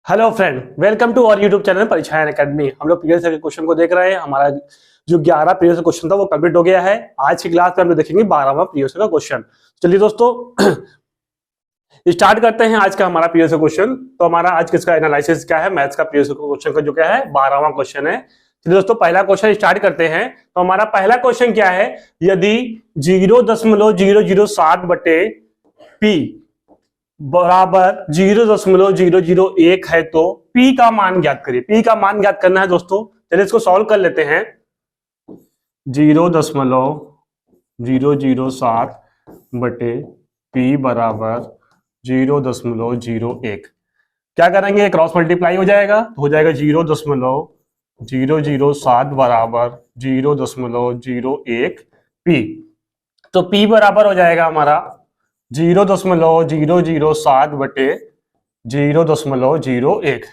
Hello friend, welcome to our YouTube channel परीक्षाएं academy. हम लोग प्रीवियस के क्वेश्चन को देख रहे हैं। हमारा जो 11 प्रीवियस क्वेश्चन था वो कंप्लीट हो गया है। आज की क्लास में हम लोग देखेंगे 12वां प्रीवियस का क्वेश्चन। चलिए दोस्तों स्टार्ट करते हैं आज का हमारा प्रीवियस क्वेश्चन। तो हमारा आज किसका एनालिसिस क्या है, मैथ्स का प्रीवियस क्वेश्चन का जो क्या है 12वां क्वेश्चन है। चलिए दोस्तों पहला क्वेश्चन स्टार्ट करते हैं। तो हमारा पहला क्वेश्चन क्या है, यदि 0.007 बटे पी बराबर 0.001 है तो P का मान ज्ञात करिए। P का मान ज्ञात करना है दोस्तों। चलिए इसको सॉल्व कर लेते हैं। 0.007 बटे P बराबर 0.01। क्या करेंगे, क्रॉस मल्टीप्लाई हो जाएगा तो हो जाएगा 0.007 बराबर 0.01 P। तो P बराबर हो जाएगा हमारा 0.007 बटे 0.01।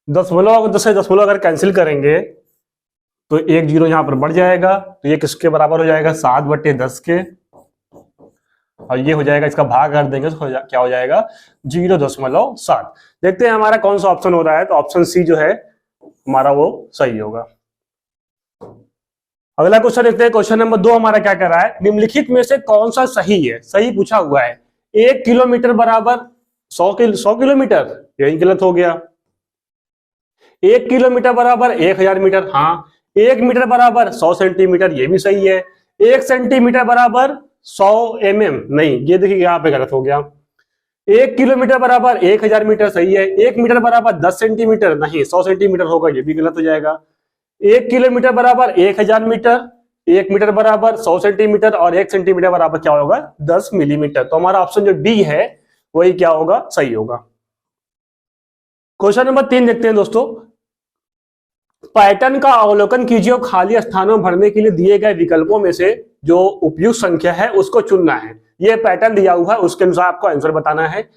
दशमलव अगर कैंसिल करेंगे तो एक जीरो यहां पर बढ़ जाएगा, तो ये किसके बराबर हो जाएगा 7/10 के, और ये हो जाएगा, इसका भाग कर देंगे तो क्या हो जाएगा 0.7। देखते हैं हमारा कौन सा ऑप्शन हो रहा है। तो ऑप्शन सी जो है हमारा वो सही होगा। अगला क्वेश्चन देखते हैं। क्वेश्चन नंबर 2 हमारा क्या कर रहा है, निम्नलिखित में से कौन सा सही है। सही पूछा हुआ है। 1 किलोमीटर बराबर 100 किलोमीटर, यही गलत हो गया। 1 किलोमीटर बराबर 1000 मीटर, हाँ। 1 मीटर बराबर 100 सेंटीमीटर, ये भी सही है। 1 सेंटीमीटर बराबर 100 mm, नहीं, ये देखिए यहाँ पे गलत हो गया। 1 किलोमीटर बराबर 1000 मीटर, सही है। 1 मीटर बराबर 10 सेंटीमीटर, नहीं, 100 सेंटीमीटर होगा, ये भी गलत हो जाएगा। 1 किलोमीटर बराबर 1000 मीटर, 1 मीटर बराबर 100 सेंटीमीटर, और 1 सेंटीमीटर बराबर क्या होगा 10 मिलीमीटर। तो हमारा ऑप्शन जो डी है वही क्या होगा, सही होगा। क्वेश्चन नंबर 3 देखते हैं दोस्तों। पैटर्न का अवलोकन कीजिए और खाली स्थानों भरने के लिए दिए गए विकल्पों में से जो उपयुक्त संख्या है उसको चुनना है। ये पैटर्न दिया हुआ है, उसके अनुसार आपको आंसर बताना है।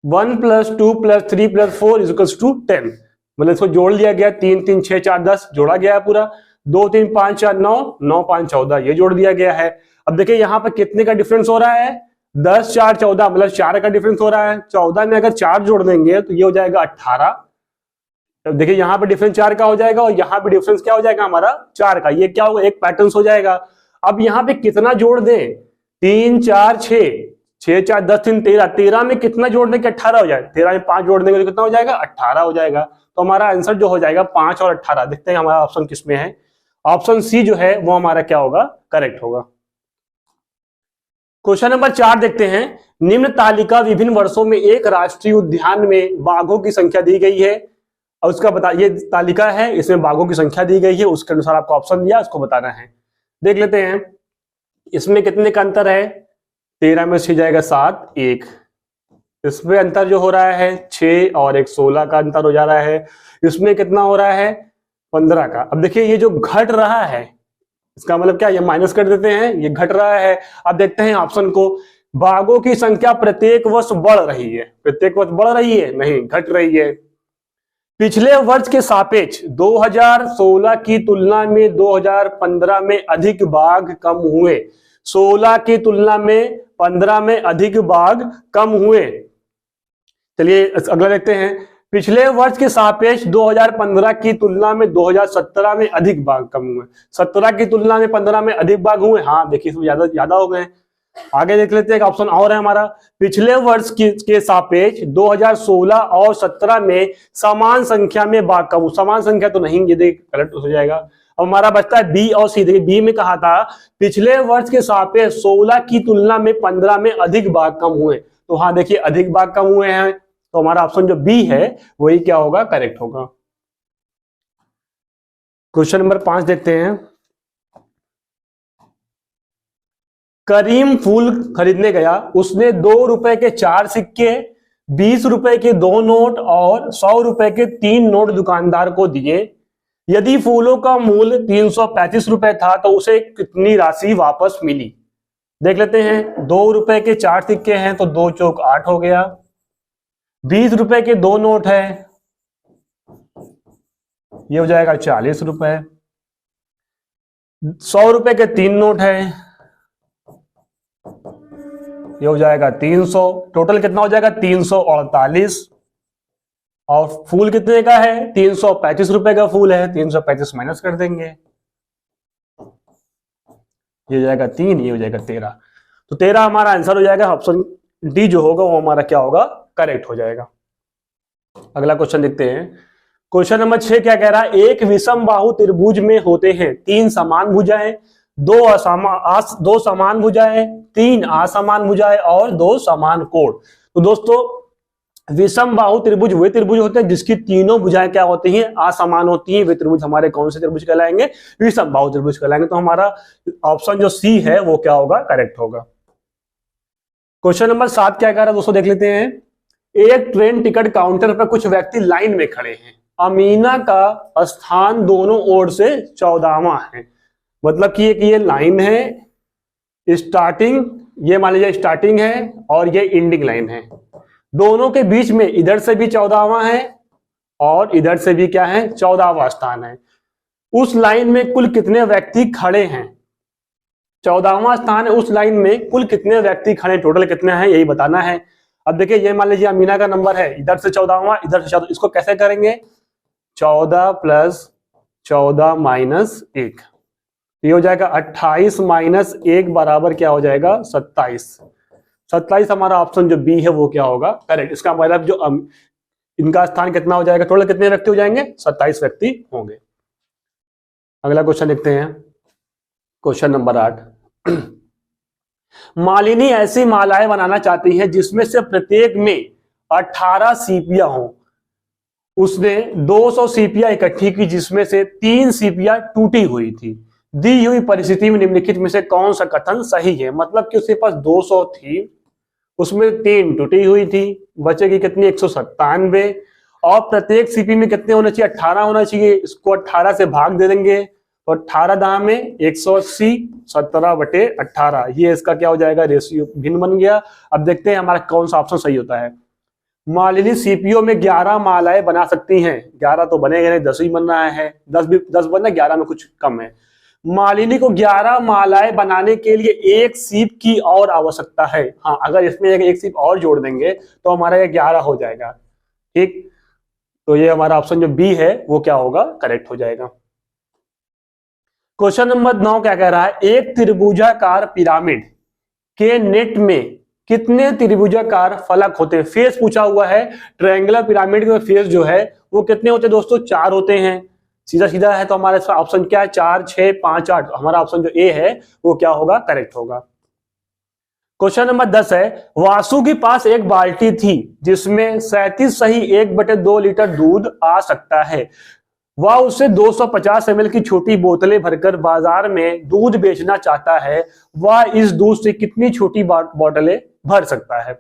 1 + 2 + 3 + 4 = 10, मतलब इसको जोड़ लिया गया। 3 3 6 4 10 जोड़ा गया है पूरा। 2 3 5 4 9 9 5 14 ये जोड़ दिया गया है। अब देखिए यहाँ पर कितने का डिफरेंस हो रहा है, 10 4 14, मतलब 4 का डिफरेंस हो रहा है। 14 में अगर 4 जोड़ देंगे तो ये हो जाएगा 18। अब देखिए यहाँ पे डिफरेंस 4 का हो जाएगा, और यहाँ पे डिफरेंस क्या हो जाएगा हमारा 4 का। ये क्या होगा, एक पैटर्न हो जाएगा। अब यहाँ पे कितना जोड़ दें, 3 4 6 6 4 10 3 13, 13 में कितना जोड़ दें कि 18 हो जाए। 13 में 5 जोड़ देंगे तो कितना हो जाएगा 18 हो जाएगा। तो हमारा आंसर जो हो जाएगा 5 और 18। देखते हैं हमारा ऑप्शन किसमें है। ऑप्शन सी जो है वो हमारा क्या होगा, करेक्ट होगा। क्वेश्चन नंबर 4 देखते हैं। निम्न तालिका विभिन्न वर्षों में एक राष्ट्रीय उद्यान में बाघों की संख्या दी गई है, और उसका बता, ये तालिका है, इसमें बाघों की संख्या दी गई है, उसके अनुसार आपको ऑप्शन दिया, उसको बताना है। देख लेते हैं इसमें कितने का अंतर है। 13 में 6 जाएगा 7, 1। इसमें अंतर जो हो रहा है 6 और 1 16 का अंतर हो जा रहा है। इसमें कितना हो रहा है 15 का। अब देखिए ये जो घट रहा है इसका मतलब क्या, ये माइनस कर देते हैं, ये घट रहा है। अब देखते हैं ऑप्शन को। बाघों की संख्या प्रत्येक वर्ष बढ़ रही है, प्रत्येक वर्ष बढ़ रही है, नहीं घट रही है। पिछले वर्ष के सापेक्ष 2016 की तुलना में 2015 में अधिक बाघ कम हुए। 16 की तुलना में 15 में अधिक बाघ कम हुए। चलिए अगला देखते हैं। पिछले वर्ष के सापेक्ष 2015 की तुलना में 2017 में अधिक बाघ कम हुए। 17 की तुलना में 15 में अधिक बाघ हुए, हाँ देखिए इसमें ज्यादा हो गए। आगे देख लेते हैं, एक ऑप्शन और है हमारा। पिछले वर्ष के सापेक्ष 2016 और 17 में समान संख्या में बाघ कम। समान संख्या तो नहीं, ये देख करेक्ट हो जाएगा। अब हमारा बचता है बी और सी। देखिए बी में कहा था पिछले वर्ष के सापेक्ष 16 की तुलना में 15 में अधिक बाघ कम हुए, तो हाँ देखिए अधिक बाघ कम हुए हैं, तो हमारा ऑप्शन जो बी है वही क्या होगा, करेक्ट होगा। क्वेश्चन नंबर 5 देखते हैं। करीम फूल खरीदने गया, उसने 2 रुपए के 4 सिक्के, 20 रुपए के 2 नोट और 100 रुपए के 3 नोट दुकानदार को दिए। यदि फूलों का मूल्य 335 रुपए था तो उसे कितनी राशि वापस मिली। देख लेते हैं। 2 रुपए के 4 सिक्के हैं तो 2 चौक 8 हो गया। 20 रुपए के 2 नोट है, ये हो जाएगा 40 रुपए। 100 रुपए के 3 नोट है, ये हो जाएगा 300। टोटल कितना हो जाएगा 348। और फूल कितने का है? 335 रुपए का फूल है, 335 माइनस कर देंगे, ये हो जाएगा 3, ये हो जाएगा 13। तो 13 हमारा आंसर हो जाएगा, ऑप्शन डी जो होगा वो हमारा क्या होगा? करेक्ट हो जाएगा। अगला क्वेश्चन देखते हैं। क्वेश्चन नंबर 6 क्या कह रहा है? एक विषम बाहु त्रिभुज में होते हैं 3 समान भुजाएं, 2 समान भुजाएं, 3 असमान भुजाएं और 2 समान कोण। तो दोस्तों विषम बाहु त्रिभुज वे त्रिभुज होते हैं जिसकी तीनों भुजाएं क्या होती हैं? असमान होती हैं। वे त्रिभुज हमारे कौन से त्रिभुज कहलाएंगे? विषम बाहु त्रिभुज कहलाएंगे। तो हमारा ऑप्शन जो सी है वो क्या होगा? करेक्ट होगा। क्वेश्चन नंबर 7 क्या कह रहा है दोस्तों, देख लेते हैं। एक ट्रेन टिकट काउंटर पर कुछ व्यक्ति लाइन में खड़े हैं। अमीना का स्थान दोनों ओर से 14वां है। मतलब कि ये लाइन है, स्टार्टिंग, ये मान लीजिए स्टार्टिंग है और ये एंडिंग लाइन है। दोनों के बीच में इधर से भी 14वां है और इधर से भी क्या है? 14वां स्थान है। उस लाइन में कुल कितने व्यक्ति खड़े हैं? 14वां स्थान है, उस लाइन में कुल कितने व्यक्ति खड़े, टोटल कितने हैं यही बताना है। अब देखिए ये मान लीजिए अमीना का नंबर है, इधर से 14वां, इधर से 14, इसको कैसे करेंगे? 14 + 14 - 1, ये हो जाएगा 28 - 1 बराबर क्या हो जाएगा? 27। 27 हमारा ऑप्शन जो बी है वो क्या होगा? करेक्ट। इसका मतलब जो इनका स्थान कितना हो जाएगा? टोटल कितने व्यक्ति हो जाएंगे? 27 व्यक्ति होंगे। अगला क्वेश्चन देखते हैं। Question number 8। मालिनी ऐसी मालाएं बनाना चाहती है जिसमें से प्रत्येक में 18 सीपियां हो। उसने 200 सीपियां इकट्ठी की जिसमें से 3 सीपियां टूटी हुई थी। दी हुई परिस्थिति में निम्नलिखित में से कौन सा कथन सही है? मतलब कि उसके पास 200 थी, उसमें 3 टूटी हुई थी, बचेगी कितनी? 197। और प्रत्येक सीपी में कितने होने चाहिए? 18 होना चाहिए। इसको 18 से भाग दे देंगे तो 18 दाम में 180, 17/18, ये इसका क्या हो जाएगा? रेशियो भिन्न बन गया। अब देखते हैं हमारा कौन सा ऑप्शन सही होता है। मालिनी सीपीओ में 11 मालाएं बना सकती हैं। 11 तो बनेगा नहीं, 10 ही बन रहा है, 10 बन रहा है, 11 में कुछ कम है। मालिनी को 11 मालाएं बनाने के लिए एक सीप की और आवश्यकता है। हाँ, अगर इसमें एक सीप और जोड़ देंगे तो हमारा ये 11 हो जाएगा। ठीक, तो ये हमारा ऑप्शन जो बी है वो क्या होगा? करेक्ट हो जाएगा। क्वेश्चन नंबर 9 क्या कह रहा है? एक त्रिभुजाकार पिरामिड के नेट में कितने त्रिभुजाकार फलक होते हैं? फेस पूछा हुआ है। ट्रायंगुलर पिरामिड के फेस जो है वो कितने होते हैं दोस्तों? 4 होते हैं। सीधा सीधा है तो हमारा इसका ऑप्शन क्या है? 4, 6, 5, 8। हमारा ऑप्शन जो ए है वो क्या होगा? करेक्ट होगा। क्वेश्चन नंबर 10 है। वासु के पास एक बाल्टी थी जिसमें 37 सही 1/2 लीटर दूध आ सकता है। वह उससे 250 ml की छोटी बोतलें भरकर बाजार में दूध बेचना चाहता है। वह इस दूध से कितनी छोटी बोतलें भर सकता है?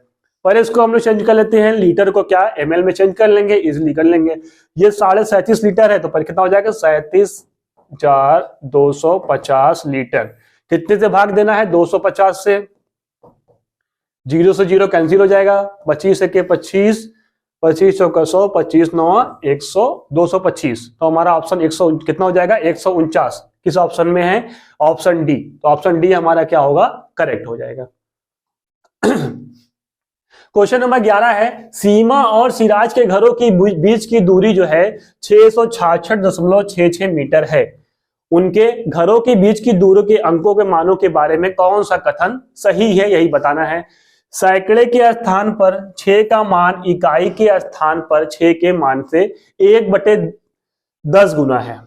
पर इसको हम लोग चेंज कर लेते हैं, लीटर को क्या ml में चेंज कर लेंगे, इजिली कर लेंगे। ये 37.5 लीटर है तो पर कितना हो जाएगा? 37 4 250 लीटर। कितने से भाग देना है? 250 से। 0 से 0 कैंसिल हो जाएगा, 25 से 25, 25 चौका 100, 25 9 100, 225। तो हमारा ऑप्शन 100 कितना हो जाएगा? 149। किस ऑप्शन में है? Option D. तो ऑप्शन डी हमारा क्या होगा? करेक्ट हो जाएगा। क्वेश्चन नंबर 11 है। सीमा और सिराज के घरों की बीच की दूरी जो है 666.66 मीटर है। उनके घरों के बीच की दूरी के अंकों के मानों के बारे में कौन सा कथन सही है यही बताना है। सैकड़े के स्थान पर 6 का मान इकाई के स्थान पर 6 के मान से 1/10 गुना है।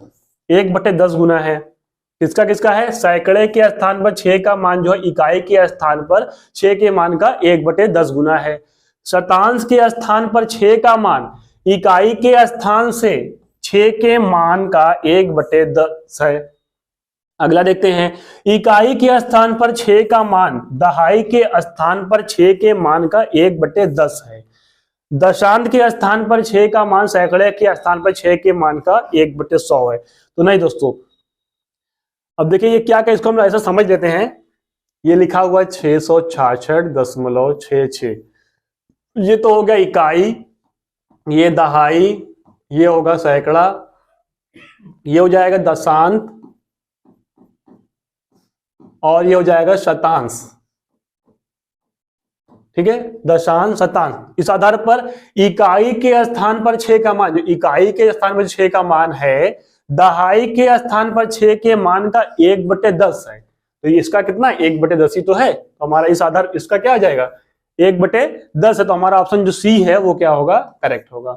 1/10 गुना है। किसका किसका है? सैकड़े के स्थान पर 6 का मान जो है इकाई के स्थान पर 6 के मान का 1/10 गुना है। शतांश के स्थान पर 6 का मान इकाई के स्थान से 6 के मान का 1/10 है। अगला देखते हैं। इकाई के स्थान पर 6 का मान दहाई के स्थान पर 6 के मान का 1/10 है। दशांश के स्थान पर 6 का मान सैकड़े के स्थान पर 6 के मान का 1/100 है। तो नहीं दोस्तों, अब देखिए ये क्या, इसको हम ऐसा समझ लेते हैं। ये लिखा हुआ है 666.66, ये तो हो गया इकाई, ये दहाई, ये होगा सैकड़ा, ये हो जाएगा दशांश और ये हो जाएगा शतांश। ठीक है, दशांश, शतांश, इस आधार पर इकाई के स्थान पर 6 का मान, जो इकाई के स्थान पर 6 का मान है, दहाई के स्थान पर 6 के मान का 1/10 है, तो इसका कितना 1/10 ही तो है, तो हमारा इस आधार इसका क्या आ जाएगा 1/10 है, तो हमारा ऑप्शन जो सी है वो क्या होगा, करेक्ट होगा।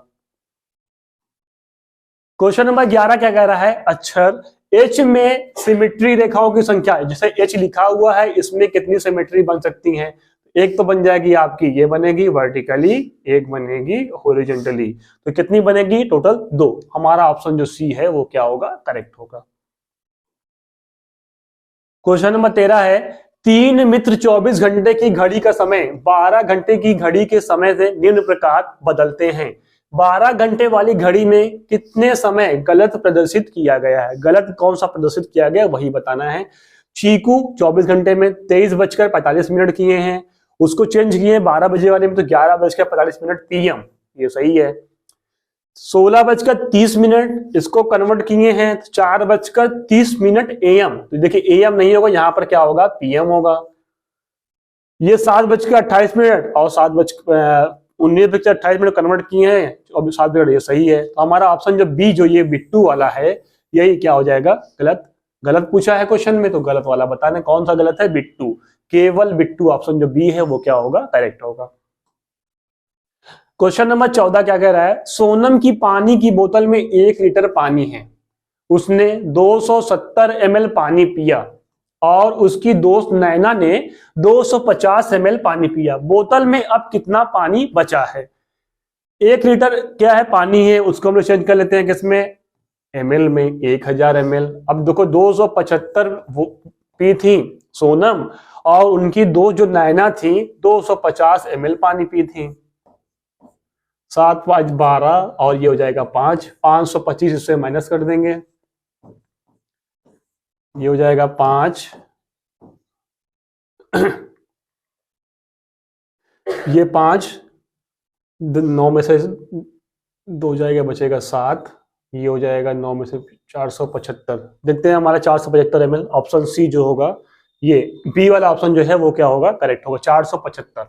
क्वेश्चन नंबर 11 क्या कह रहा है, अक्षर H में सिमेट्री रेखाओं की संख्या है, जैसे H लिखा हुआ है इसमें कितनी सिमेट्री बन सकती हैं, एक तो बन जाएगी आपकी, ये बनेगी वर्टिकली, एक बनेगी हॉरिजॉन्टली, तो कितनी बनेगी टोटल 2, हमारा ऑप्शन जो सी है वो क्या होगा, करेक्ट होगा। क्वेश्चन नंबर 13 है, 3 मित्र 24 घंटे की घड़ी का समय 12 घंटे की घड़ी के समय से निम्न प्रकार बदलते हैं। 12 घंटे वाली घड़ी में कितने समय गलत प्रदर्शित किया गया है, गलत कौन सा प्रदर्शित किया गया वही बताना है। चीकू 24 घंटे में 23:45 किए हैं, उसको चेंज किए 12 बजे वाले में तो 11:45 PM, ये सही है। 16:30 इसको कन्वर्ट किए हैं 4:30 AM, तो देखिए AM नहीं होगा, यहां पर क्या होगा PM होगा। ये 7:28 और 19:28 कन्वर्ट किए हैं, अब 7 ये सही है, तो हमारा ऑप्शन जो बी, जो ये बिट्टू वाला है, यही क्या हो जाएगा, गलत। गलत पूछा है क्वेश्चन में तो गलत वाला बताना, कौन सा गलत है, बिट्टू, केवल बिट्टू, ऑप्शन जो बी है वो क्या होगा, करेक्ट होगा। क्वेश्चन नंबर 14 क्या कह रहा है, सोनम की पानी की बोतल में 1 लीटर पानी है, उसने 270 ml पानी पिया और उसकी दोस्त नैना ने 250 ml पानी पिया, बोतल में अब कितना पानी बचा है। 1 लीटर क्या है पानी है, उसको हम लोग चेंज कर लेते हैं किसमें, ml में, 1000 ml। अब देखो 275 वो पी थी सोनम और उनकी दोस्त जो नैना थी 250 ml पानी पी थी। 7 5 12 और ये हो जाएगा 5, 525 इससे माइनस कर देंगे, ये हो जाएगा 5 ये 5, 9 में से 2 जाएगा, बचेगा 7, ये हो जाएगा 9 में से 475। देखते हैं हमारा 475 ml, ऑप्शन सी जो होगा, ये बी वाला ऑप्शन जो है वो क्या होगा, करेक्ट होगा, 475।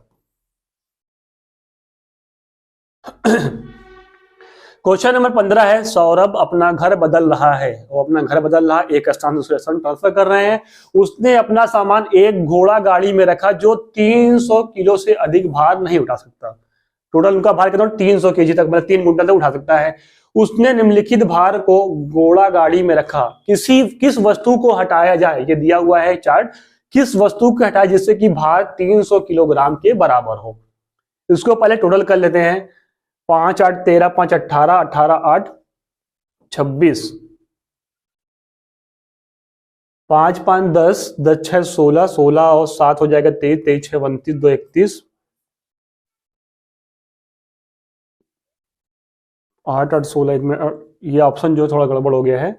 क्वेश्चन नंबर 15 है, सौरभ अपना घर बदल रहा है, वो अपना घर बदल रहा है, एक स्थान दूसरे स्थान ट्रांसफर कर रहे हैं। उसने अपना सामान एक घोड़ा गाड़ी में रखा जो 300 किलो से अधिक भार नहीं उठा सकता। टोटल उनका भार कितना, 300 kg तक, मतलब 3 कुंटल तक उठा सकता है। उसने निम्नलिखित भार को घोड़ा गाड़ी में रखा, किस वस्तु को हटाया जाए, ये दिया हुआ है चार्ट, किस वस्तु को हटाया जिससे कि भार 300 किलोग्राम के बराबर हो। इसको पहले टोटल कर लेते हैं, 5 8 13, 5 18, 18 8 26, 5 5 10, 10 6 16, 16 और 7 हो जाएगा 23, 23 6 29, 2 31, 8 8 16, 1 मिनट, ये ऑप्शन जो थोड़ा गड़बड़ हो गया है,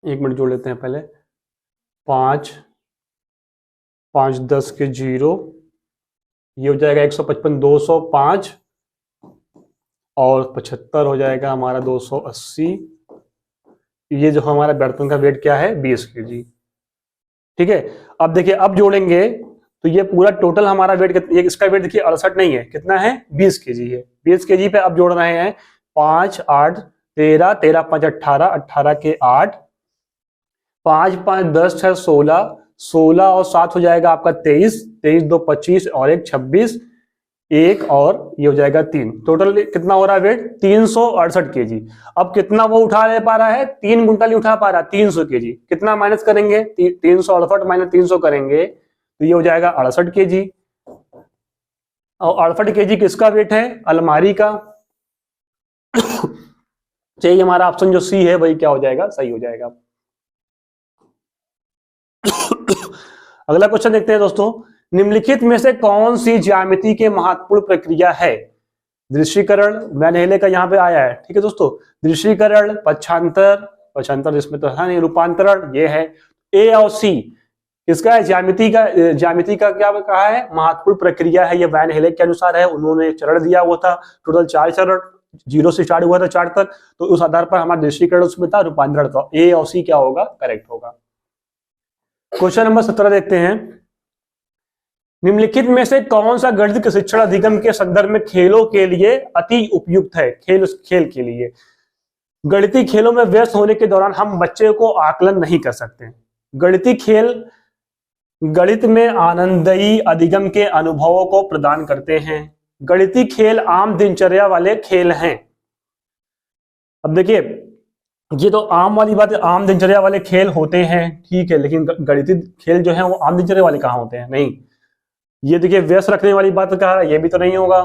1 मिनट जोड़ लेते हैं पहले। 5 5 10 के 0, ये हो जाएगा 155, 205 और 75 हो जाएगा हमारा 280। ये जो हमारा बर्तन का वेट क्या है, 20 kg। ठीक है, अब देखिए अब जोड़ेंगे तो ये पूरा टोटल हमारा वेट, इसका वेट देखिए 68 नहीं है, कितना है, 20 kg है। 20 kg पे अब जोड़ रहे हैं, 5 8 13, 13 5 18, 18 के 8, 5 5 10 6 16, 16 और 7 हो जाएगा आपका 23, 23 2 25 और 1 26, 1 और ये हो जाएगा 3, टोटल कितना हो रहा है वेट, 368 kg। अब कितना वो उठा ले पा रहा है, 3 कुंटल ही उठा पा रहा है, 300 kg। कितना माइनस करेंगे, 368 माइनस 300 करेंगे तो ये हो जाएगा 68 kg। और 68 kg किसका वेट है, अलमारी का। चाहिए हमारा ऑप्शन जो सी है वही क्या हो जाएगा, सही हो जाएगा। अगला क्वेश्चन देखते हैं दोस्तों, निम्नलिखित में से कौन सी ज्यामिति के महत्वपूर्ण प्रक्रिया है। दृश्यीकरण, वैन हेले का यहाँ पे आया है, ठीक है दोस्तों, दृश्यीकरण, पक्षांतर इसमें तो है नहीं, रूपांतरण ये है। ए और सी इसका है, ज्यामिति का क्या कहा है, महत्वपूर्ण प्रक्रिया है, ये वैन हेले के अनुसार है, उन्होंने चरण दिया हुआ था, टोटल 4 चरण, 0 से स्टार्ट हुआ था 4 तक, तो उस आधार पर हमारा दृश्यीकरण उसमें था, रूपांतरण था। ए और सी क्या होगा, करेक्ट होगा। क्वेश्चन नंबर 17 देखते हैं, निम्नलिखित में से कौन सा गणित के शिक्षण अधिगम के संदर्भ में खेलों के लिए अति उपयुक्त है? खेल के लिए गणितीय खेलों में व्यस्त होने के दौरान हम बच्चे को आकलन नहीं कर सकते। गणितीय खेल गणित में आनंददायी अधिगम के अनुभवों को प्रदान करते हैं। गणितीय खेल आम दिनचर्या वाले खेल हैं। अब देखिए, ये तो आम वाली बात है, आम दिनचर्या वाले खेल होते हैं, ठीक है, लेकिन गणितीय खेल जो है वो आम दिनचर्या वाले कहाँ होते हैं? नहीं। ये देखिए, व्यस्त रखने वाली बात कहा है, ये भी तो नहीं होगा।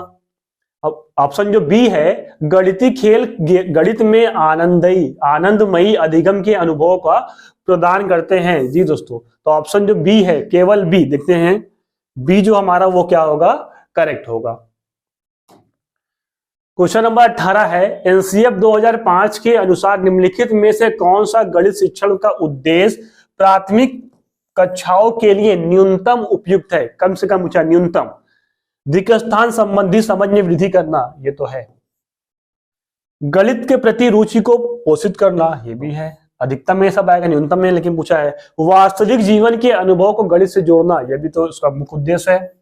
अब ऑप्शन जो बी है, गणितीय खेल गणित में आनंदमयी अधिगम के अनुभवों का प्रदान करते हैं। जी दोस्तों, तो ऑप्शन जो बी है, केवल बी, देखते हैं बी जो हमारा वो क्या होगा? करेक्ट होगा। क्वेश्चन नंबर 18 है, एनसीएफ 2005 के अनुसार निम्नलिखित में से कौन सा गणित शिक्षण का उद्देश्य प्राथमिक कक्षाओं के लिए न्यूनतम उपयुक्त है? कम से कम पूछा, न्यूनतम। दिक्स्थान संबंधी समझ में वृद्धि करना, ये तो है। गणित के प्रति रुचि को पोषित करना, ये भी है। अधिकतम में सब आएगा, न्यूनतम में लेकिन पूछा है। वास्तविक जीवन के अनुभव को गणित से जोड़ना, यह भी तो उसका मुख्य उद्देश्य है।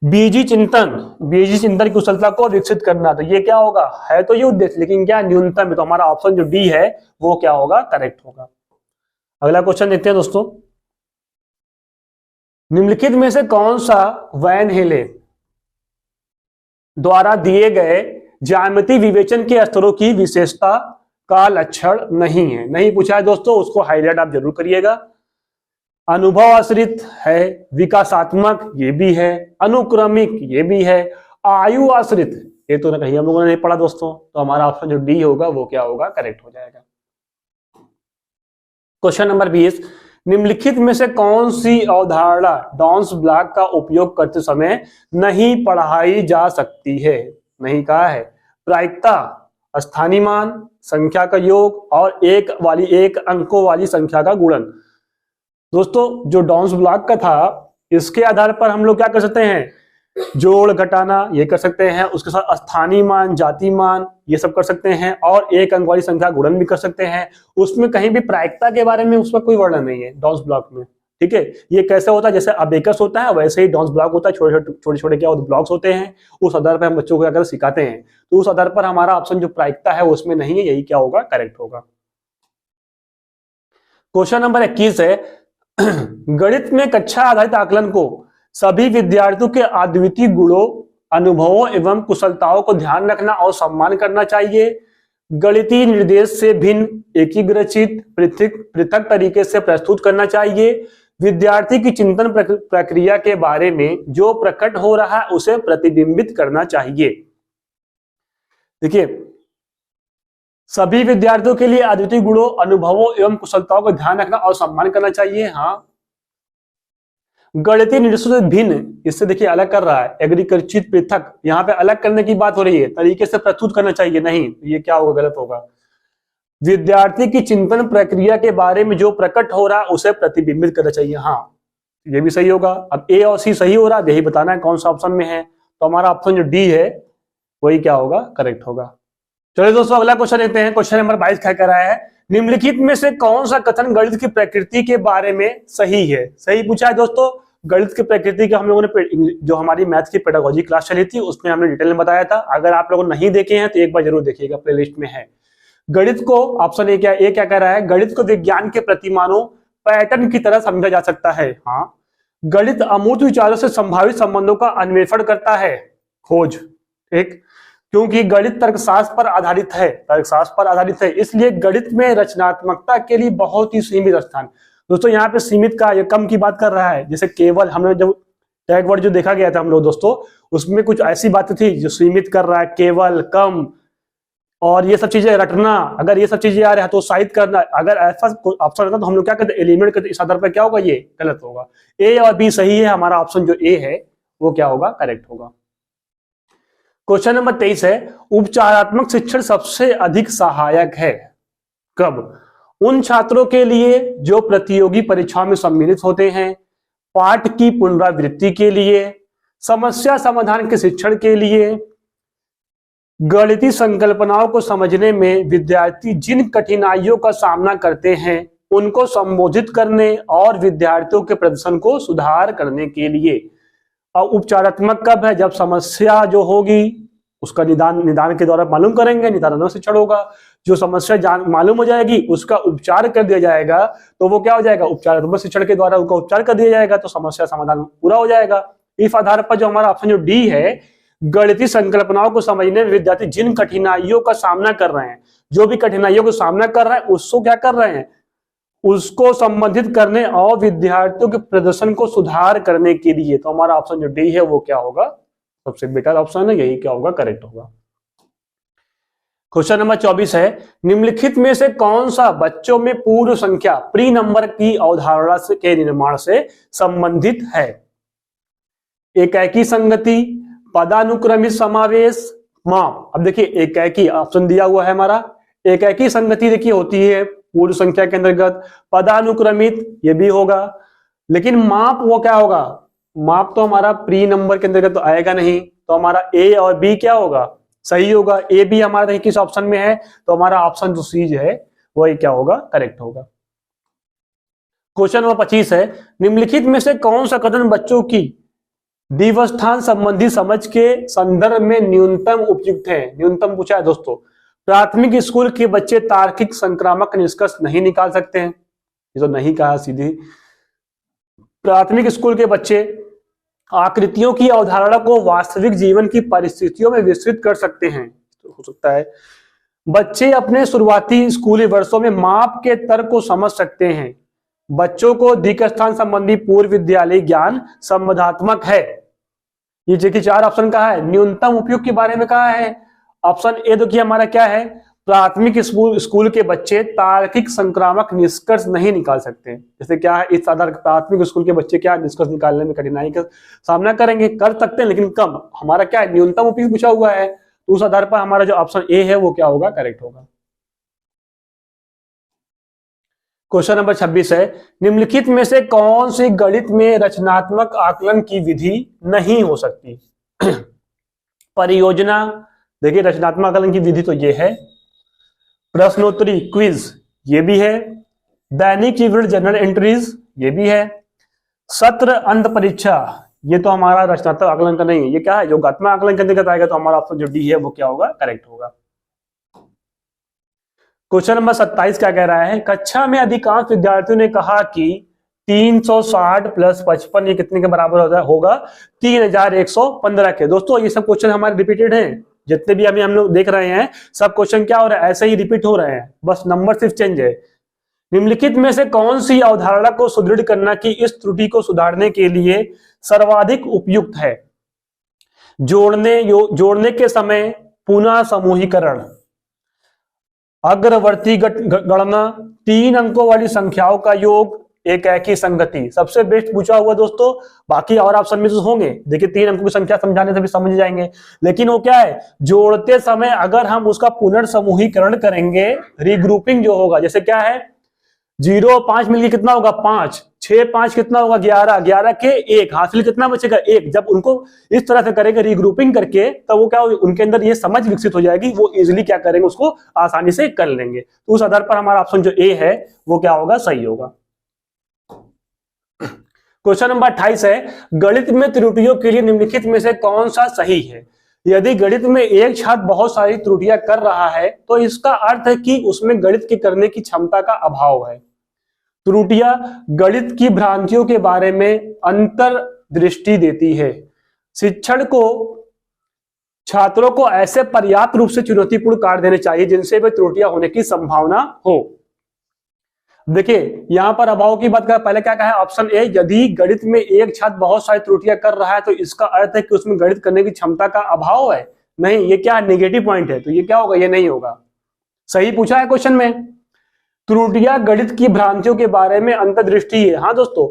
बीजी चिंतन की कुशलता को विकसित करना, तो ये क्या होगा? है तो ये उद्देश्य, लेकिन क्या न्यूनतम है, तो हमारा ऑप्शन जो डी है वो क्या होगा? करेक्ट होगा। अगला क्वेश्चन देखते हैं दोस्तों, निम्नलिखित में से कौन सा वैन हेले द्वारा दिए गए ज्यामितीय विवेचन के स्तरों की विशेषता का लक्षण नहीं है? नहीं पूछा है दोस्तों, उसको हाईलाइट आप जरूर करिएगा। अनुभव आश्रित है, विकासात्मक ये भी है, अनुक्रमिक ये भी है, आयु आश्रित, ये तो कहीं हम लोगों ने नहीं पढ़ा दोस्तों, तो हमारा ऑप्शन जो डी होगा वो क्या होगा? करेक्ट हो जाएगा। क्वेश्चन नंबर 20, निम्नलिखित में से कौन सी अवधारणा डॉन्स ब्लॉक का उपयोग करते समय नहीं पढ़ाई जा सकती है? नहीं कहा है। प्रायिकता, स्थानीय मान, संख्या का योग और एक अंकों वाली संख्या का गुणन। दोस्तों, जो डॉन्स ब्लॉक का था, इसके आधार पर हम लोग क्या कर सकते हैं? जोड़ घटाना ये कर सकते हैं, उसके साथ स्थानीय मान, जाति मान ये सब कर सकते हैं, और एक अंक वाली संख्या गुणन भी कर सकते हैं। उसमें कहीं भी प्रायिकता के बारे में उसमें कोई वर्णन नहीं है डॉन्स ब्लॉक में, ठीक है। ये कैसे होता है? जैसे अबेकस होता है वैसे ही डॉन्स ब्लॉक होता है, छोटे छोटे क्या ब्लॉक्स होते हैं, उस आधार पर हम बच्चों को क्या सिखाते हैं। तो उस आधार पर हमारा ऑप्शन जो प्रायिकता है उसमें नहीं है, यही क्या होगा? करेक्ट होगा। क्वेश्चन नंबर 21 है, गणित में कक्षा आधारित आकलन को सभी विद्यार्थियों के अद्वितीय गुणों, अनुभवों एवं कुशलताओं को ध्यान रखना और सम्मान करना चाहिए। गणितीय निर्देश से भिन्न, एकीकृत, पृथक तरीके से प्रस्तुत करना चाहिए। विद्यार्थी की चिंतन प्रक्रिया के बारे में जो प्रकट हो रहा है उसे प्रतिबिंबित करना चाहिए। देखिए, सभी विद्यार्थियों के लिए अद्वितीय गुणों, अनुभवों एवं कुशलताओं को ध्यान रखना और सम्मान करना चाहिए। हाँ, गणितीय निर्देशों से भिन्न, इससे देखिए अलग कर रहा है, एकीकृत, पृथक, यहाँ पे अलग करने की बात हो रही है, तरीके से प्रस्तुत करना चाहिए, नहीं, ये क्या होगा? गलत होगा। विद्यार्थी की चिंतन प्रक्रिया के बारे में जो प्रकट हो रहा है उसे प्रतिबिंबित करना चाहिए। हाँ, ये भी सही होगा। अब ए और सी सही हो रहा है, यही बताना है कौन सा ऑप्शन में है, तो हमारा ऑप्शन जो डी है वही क्या होगा? करेक्ट होगा। चलिए दोस्तों, अगला क्वेश्चन लेते हैं। क्वेश्चन नंबर 22 क्या कह रहा है, निम्नलिखित में से कौन सा कथन गणित की प्रकृति के बारे में सही है? सही पूछा है दोस्तों। गणित की प्रकृति का हम लोगों ने जो हमारी मैथ्स की पेडागोजी क्लास चली थी उसमें हमने डिटेल में बताया था। अगर आप लोगों नहीं देखे हैं तो एक बार जरूर देखिएगा, प्लेलिस्ट में है। गणित को, ऑप्शन ए क्या कह रहा है, गणित को विज्ञान के प्रतिमानों, पैटर्न की तरह समझा जा सकता है। हाँ, गणित अमूर्त विचारों से संभावित संबंधों का अन्वेषण करता है, खोज, ठीक, क्योंकि गणित तर्कशास्त्र पर आधारित है, इसलिए गणित में रचनात्मकता के लिए बहुत ही सीमित स्थान। दोस्तों, यहाँ पे सीमित का, कम की बात कर रहा है। जैसे केवल, हमने जब टैग वर्ड जो देखा गया था हम लोग दोस्तों, उसमें कुछ ऐसी बातें थी जो सीमित कर रहा है, केवल, कम और ये सब चीजें रटना। अगर ये सब चीजें आ रहा है तो उत्साहित करना। अगर ऐसा ऑप्शन रहता तो हम लोग क्या करते? एलिमिनेट करते। इस आधार पर क्या होगा? ये गलत होगा। ए और बी सही है, हमारा ऑप्शन जो ए है वो क्या होगा? करेक्ट होगा। क्वेश्चन नंबर 23 है, उपचारात्मक शिक्षण सबसे अधिक सहायक है कब? उन छात्रों के लिए जो प्रतियोगी परीक्षाओं में सम्मिलित होते हैं, पाठ की पुनरावृत्ति के लिए, समस्या समाधान के शिक्षण के लिए, गणितीय संकल्पनाओं को समझने में विद्यार्थी जिन कठिनाइयों का सामना करते हैं उनको संबोधित करने और विद्यार्थियों के प्रदर्शन को सुधार करने के लिए। अब उपचारात्मक कब है? जब समस्या जो होगी उसका निदान के द्वारा मालूम करेंगे, निदानात्मक शिक्षण होगा। जो समस्या मालूम हो जाएगी उसका उपचार कर दिया जाएगा, तो वो क्या हो जाएगा? उपचारात्मक शिक्षण के द्वारा उसका उपचार कर दिया जाएगा, तो समस्या समाधान पूरा हो जाएगा। इस आधार पर जो हमारा ऑप्शन जो डी है, गणितीय संकल्पनाओं को समझने में विद्यार्थी जिन कठिनाइयों का सामना कर रहे हैं, जो भी कठिनाइयों को सामना कर रहे हैं उसको क्या कर रहे हैं? उसको संबंधित करने और विद्यार्थियों के प्रदर्शन को सुधार करने के लिए। तो हमारा ऑप्शन जो डी है वो क्या होगा? सबसे बेटर ऑप्शन है, यही क्या होगा? करेक्ट होगा। क्वेश्चन नंबर 24 है, निम्नलिखित में से कौन सा बच्चों में पूर्व संख्या प्री नंबर की अवधारणा के निर्माण से संबंधित है? एकाकी संगति, पदानुक्रमित समावेश, माप। अब देखिए एकाकी ऑप्शन दिया हुआ है हमारा, एकाकी संगति देखिए होती है पूर्व संख्या के अंतर्गत, पदानुक्रमित ये भी होगा, लेकिन माप वो क्या होगा? माप तो हमारा प्री नंबर के अंतर्गत तो आएगा नहीं, तो हमारा ए और बी क्या होगा? सही होगा। ए बी हमारा देखिए किस ऑप्शन में है, तो हमारा ऑप्शन जो सी है वही क्या होगा? करेक्ट होगा। क्वेश्चन नंबर 25 है, निम्नलिखित में से कौन सा कथन बच्चों की दिवस्थान संबंधी समझ के संदर्भ में न्यूनतम उपयुक्त है? न्यूनतम पूछा है दोस्तों। प्राथमिक स्कूल के बच्चे तार्किक संक्रामक निष्कर्ष नहीं निकाल सकते हैं, ये तो नहीं कहा सीधी। प्राथमिक स्कूल के बच्चे आकृतियों की अवधारणा को वास्तविक जीवन की परिस्थितियों में विस्तृत कर सकते हैं, तो हो सकता है। बच्चे अपने शुरुआती स्कूली वर्षों में माप के तर्क को समझ सकते हैं। बच्चों को दिक्स्थान संबंधी पूर्व विद्यालय ज्ञान संबंधात्मक है। ये देखिए 4 ऑप्शन कहा है, न्यूनतम उपयोग के बारे में कहा है। ऑप्शन ए देखिए हमारा क्या है? प्राथमिक स्कूल के बच्चे तार्किक संक्रामक निष्कर्ष नहीं निकाल सकते। जैसे क्या है, इस आधार प्राथमिक स्कूल के बच्चे क्या निष्कर्ष निकालने में कठिनाई का सामना करेंगे, कर सकते हैं लेकिन कम। हमारा क्या है? न्यूनतम उपयोग पूछा हुआ है, तो उस आधार पर हमारा जो ऑप्शन ए है वो क्या होगा? करेक्ट होगा। क्वेश्चन नंबर 26 है, निम्नलिखित में से कौन सी गणित में रचनात्मक आकलन की विधि नहीं हो सकती? परियोजना, देखिए रचनात्मक आकलन की विधि तो ये है। प्रश्नोत्तरी क्विज ये भी है। दैनिक विवरण जर्नल एंट्रीज ये भी है। सत्र अंत परीक्षा ये तो हमारा रचनात्मक आकलन का नहीं है, ये क्या है? योगात्मक आकलन के अंतर्गत आएगा, तो हमारा ऑप्शन जो डी है वो क्या होगा? करेक्ट होगा। क्वेश्चन नंबर 27 क्या कह रहा है? कक्षा में अधिकांश विद्यार्थियों ने कहा कि 360 प्लस 55 ये कितने के बराबर होगा? 3115 के। दोस्तों ये सब क्वेश्चन हमारे रिपीटेड हैं, जितने भी हम लोग देख रहे हैं सब क्वेश्चन क्या हो रहा है? ऐसे ही रिपीट हो रहे हैं, बस नंबर सिर्फ चेंज है। निम्नलिखित में से कौन सी अवधारणा को सुदृढ़ करना कि इस त्रुटि को सुधारने के लिए सर्वाधिक उपयुक्त है? जोड़ने के समय पुनः समूहीकरण, अग्रवर्ती गणना, 3 अंकों वाली संख्याओं का योग, एकाकी संगति। सबसे बेस्ट पूछा हुआ दोस्तों, बाकी और ऑप्शन में तो होंगे। देखिए 3 अंकों की संख्या समझाने से भी समझ जाएंगे, लेकिन वो क्या है? जोड़ते समय अगर हम उसका पुनर्समूहीकरण करेंगे, रीग्रुपिंग जो होगा, जैसे क्या है 0 और 5 मिलकर कितना होगा? 5, 6 5 कितना होगा? 11, 11 के 1 हासिल कितना बचेगा? 1। जब उनको इस तरह से करेंगे रीग्रुपिंग करके, तो वो क्या उनके अंदर ये समझ विकसित हो जाएगी, वो इजिली क्या करेंगे? उसको आसानी से कर लेंगे। तो उस आधार पर हमारा ऑप्शन जो ए है वो क्या होगा? सही होगा। क्वेश्चन नंबर 28 है, गणित में त्रुटियों के लिए निम्नलिखित में से कौन सा सही है? यदि गणित में एक छात्र बहुत सारी त्रुटियां कर रहा है तो इसका अर्थ है कि उसमें गणित के करने की क्षमता का अभाव है। त्रुटियां गणित की भ्रांतियों के बारे में अंतर्दृष्टि देती है। शिक्षण को छात्रों को ऐसे पर्याप्त रूप से चुनौतीपूर्ण कार्य देने चाहिए जिनसे वे त्रुटियां होने की संभावना हो। देखिए यहां पर अभाव की बात कर, पहले क्या कहा है? ऑप्शन ए, यदि गणित में एक छात्र बहुत सारी त्रुटियां कर रहा है तो इसका अर्थ है कि उसमें गणित करने की क्षमता का अभाव है। नहीं, ये क्या नेगेटिव पॉइंट है, तो ये क्या होगा? ये नहीं होगा। सही पूछा है क्वेश्चन में। त्रुटियां गणित की भ्रांतियों के बारे में अंतर्दृष्टि है। हाँ दोस्तों,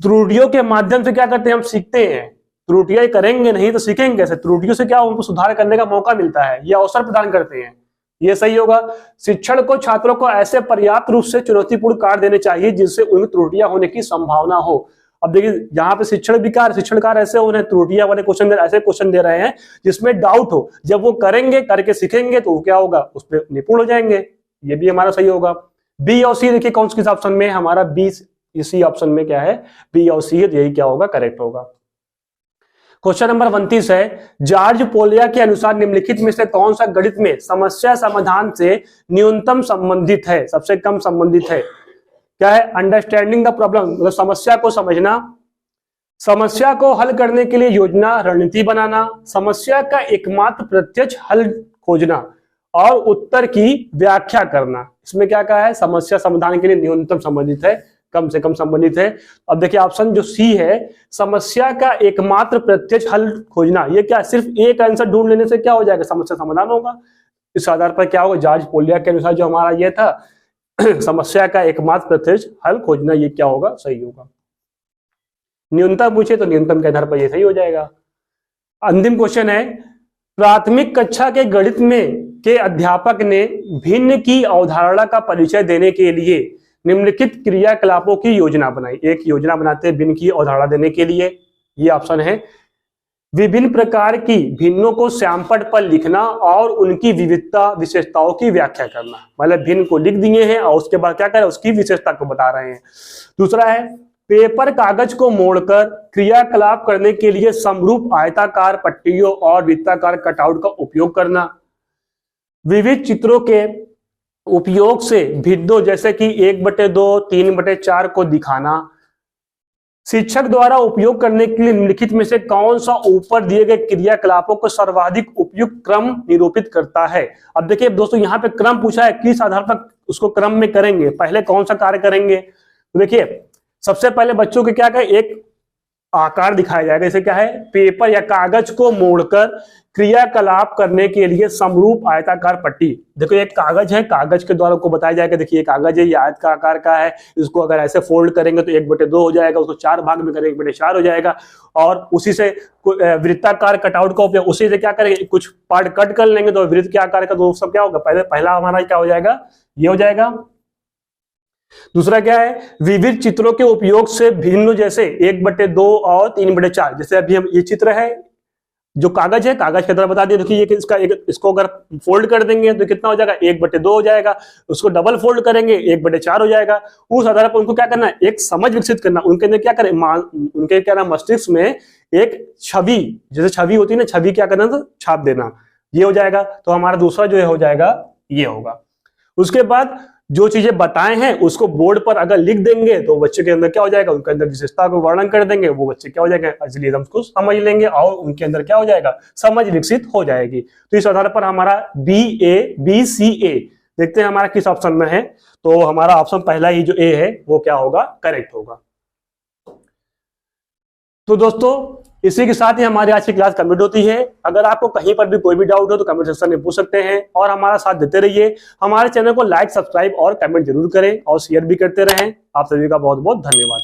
त्रुटियों के माध्यम से क्या करते हैं? हम सीखते हैं। त्रुटियां करेंगे नहीं तो सीखेंगे कैसे? त्रुटियों से क्या उनको सुधार करने का मौका मिलता है, ये अवसर प्रदान करते हैं। ये सही होगा। शिक्षण को छात्रों को ऐसे पर्याप्त रूप से चुनौतीपूर्ण कार्य देने चाहिए जिससे उनकी त्रुटियां होने की संभावना हो। अब देखिए यहाँ पे शिक्षण कार्य ऐसे हो रहे हैं, त्रुटियां वाले क्वेश्चन ऐसे क्वेश्चन दे रहे हैं जिसमें डाउट हो। जब वो करेंगे, करके सीखेंगे तो क्या होगा? उस पर निपुण हो जाएंगे। ये भी हमारा सही होगा। बी और सी देखिए कौन किस ऑप्शन में हमारा बी, इसी ऑप्शन में क्या है बी और सी, यही क्या होगा करेक्ट होगा। क्वेश्चन नंबर 29 है, जॉर्ज पोलिया के अनुसार निम्नलिखित में से कौन सा गणित में समस्या समाधान से न्यूनतम संबंधित है, सबसे कम संबंधित है? क्या है? अंडरस्टैंडिंग द प्रॉब्लम, मतलब समस्या को समझना, समस्या को हल करने के लिए योजना रणनीति बनाना, समस्या का एकमात्र प्रत्यक्ष हल खोजना और उत्तर की व्याख्या करना। इसमें क्या कहा है? समस्या समाधान के लिए न्यूनतम संबंधित है, कम से कम संबंधित है। अब देखिए ऑप्शन जो सी है, समस्या का एकमात्र प्रत्यक्ष हल खोजना, ये क्या सिर्फ एक आंसर ढूंढ लेने से क्या हो जाएगा? समस्या समाधान होगा। इस आधार पर क्या होगा? जॉर्ज पोलिया के अनुसार जो हमारा ये था समस्या का एकमात्र प्रत्यक्ष हल खोजना, ये क्या होगा? सही होगा। न्यूनतम पूछे तो न्यूनतम के आधार पर ये सही हो जाएगा। अंतिम क्वेश्चन है, प्राथमिक कक्षा के गणित में के अध्यापक ने भिन्न की अवधारणा का परिचय देने के लिए निम्नलिखित क्रियाकलापों की योजना बनाई। एक योजना बनाते हैं भिन्न की अवधारणा देने के लिए, ये ऑप्शन है। विभिन्न प्रकार की भिन्नों को श्यामपट्ट पर लिखना और उनकी विविधता विशेषताओं की व्याख्या करना, मतलब भिन्न को लिख दिए हैं और उसके बाद क्या करें? उसकी विशेषता को बता रहे हैं। दूसरा है, पेपर कागज को मोड़कर क्रियाकलाप करने के लिए समरूप आयताकार पट्टियों और वृत्ताकार कटआउट का उपयोग करना। विविध चित्रों के उपयोग से भिन्नों जैसे कि 1/2, 3/4 को दिखाना। शिक्षक द्वारा उपयोग करने के लिए निम्नलिखित में से कौन सा ऊपर दिए गए क्रियाकलापों को सर्वाधिक उपयुक्त क्रम निरूपित करता है? अब देखिए दोस्तों, यहाँ पे क्रम पूछा है, किस आधार पर उसको क्रम में करेंगे, पहले कौन सा कार्य करेंगे? तो देखिए सबसे पहले बच्चों के क्या करें, एक आकार दिखाया जाएगा, जैसे क्या है? पेपर या कागज को मोड़कर क्रियाकलाप करने के लिए समरूप आयताकार पट्टी। देखो एक कागज है, कागज के द्वारा को बताया जाएगा, देखिए ये कागज है, ये आयत का आकार का है, इसको अगर ऐसे फोल्ड करेंगे तो 1/2 हो जाएगा, उसको 4 भाग में करेंगे 1/4 हो जाएगा। और उसी से वृत्ताकार कटआउट का उपयोग, उसी से क्या करेंगे? कुछ पार्ट कट कर लेंगे तो वृत्त के आकार का, तो सब क्या होगा? पहला हमारा क्या हो जाएगा? ये हो जाएगा। दूसरा क्या है? विविध चित्रों के उपयोग से भिन्न, जैसे 1/2 और 3/4। जैसे अभी हम ये चित्र है, जो कागज है, कागज की तरह बता दिए, देखिए ये इसको अगर फोल्ड कर देंगे तो कितना हो जाएगा? 1/2 हो जाएगा। उसको डबल फोल्ड करेंगे 1/4 हो जाएगा। उस आधार पर उनको क्या करना है? एक समझ विकसित करना। उनके अंदर क्या करें? उनके क्या नाम, मस्तिष्क में एक छवि, जैसे छवि होती है ना, छवि क्या करना? तो छाप देना, ये हो जाएगा। तो हमारा दूसरा जो है हो जाएगा, ये होगा। उसके बाद जो चीजें बताए हैं उसको बोर्ड पर अगर लिख देंगे तो बच्चे के अंदर क्या हो जाएगा? उनके अंदर विशेषता को वर्णन कर देंगे, वो बच्चे क्या हो जाएगा? इसलिए हम उसको समझ लेंगे और उनके अंदर क्या हो जाएगा? समझ विकसित हो जाएगी। तो इस आधार पर हमारा BCA देखते हैं हमारा किस ऑप्शन में है। तो हमारा ऑप्शन पहला ही जो ए है वो क्या होगा? करेक्ट होगा। तो दोस्तों इसी के साथ ही हमारी आज की क्लास कंप्लीट होती है। अगर आपको कहीं पर भी कोई भी डाउट हो तो कमेंट सेक्शन में पूछ सकते हैं और हमारा साथ देते रहिए। हमारे चैनल को लाइक, सब्सक्राइब और कमेंट जरूर करें और शेयर भी करते रहें। आप सभी का बहुत बहुत धन्यवाद।